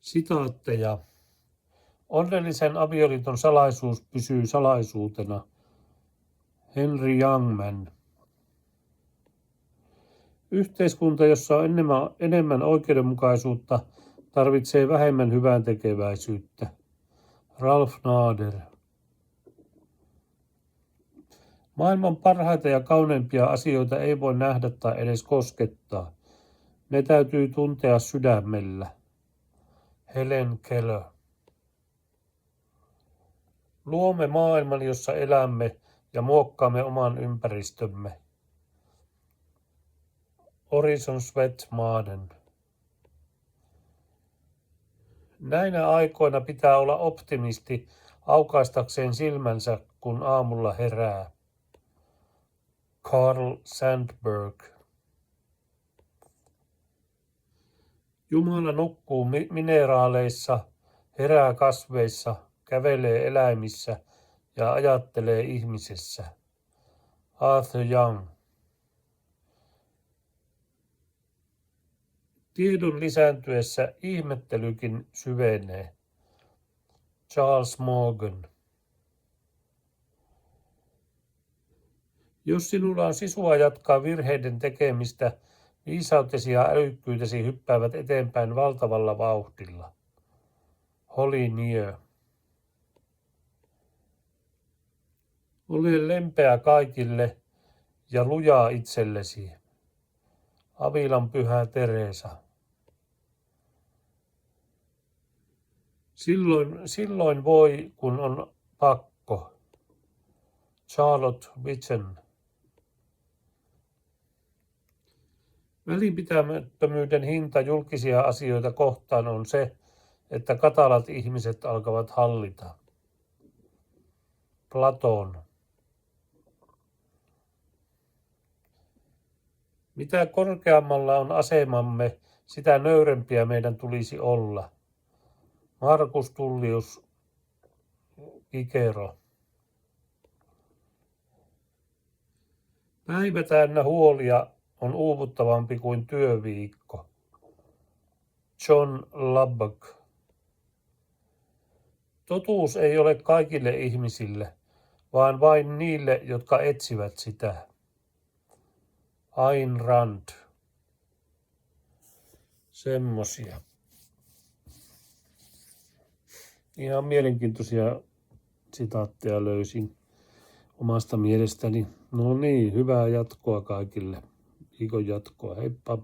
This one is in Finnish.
Sitaatteja. Onnellisen avioliiton salaisuus pysyy salaisuutena. Henry Youngman. Yhteiskunta, jossa on enemmän oikeudenmukaisuutta, tarvitsee vähemmän hyväntekeväisyyttä. Ralph Nader. Maailman parhaita ja kauneimpia asioita ei voi nähdä tai edes koskettaa. Ne täytyy tuntea sydämellä. Helen Keller. Luomme maailman, jossa elämme ja muokkaamme oman ympäristömme. Orison Swett Marden. Näinä aikoina pitää olla optimisti aukaistakseen silmänsä, kun aamulla herää. Carl Sandburg. Jumala nukkuu mineraaleissa, herää kasveissa, kävelee eläimissä ja ajattelee ihmisessä. Arthur Young. Tiedon lisääntyessä ihmettelykin syvenee. Charles Morgan. Jos sinulla on sisua jatkaa virheiden tekemistä, viisautesi ja älykkyytesi hyppäävät eteenpäin valtavalla vauhdilla. Holly Near. Ole lempeä kaikille ja lujaa itsellesi. Avilan pyhä Teresa. Silloin voi, kun on pakko. Charlotte Witchen. Välinpitämättömyyden hinta julkisia asioita kohtaan on se, että katalat ihmiset alkavat hallita. Platon. Mitä korkeammalla on asemamme, sitä nöyrempiä meidän tulisi olla. Marcus Tullius Cicero. Päivä täynnä huolia on uuvuttavampi kuin työviikko. John Lubbock. Totuus ei ole kaikille ihmisille, vaan vain niille, jotka etsivät sitä. Ayn Rand. Semmosia. Ihan mielenkiintoisia sitaatteja löysin omasta mielestäni. No niin, hyvää jatkoa kaikille. Viikon jatkoa. Heippa.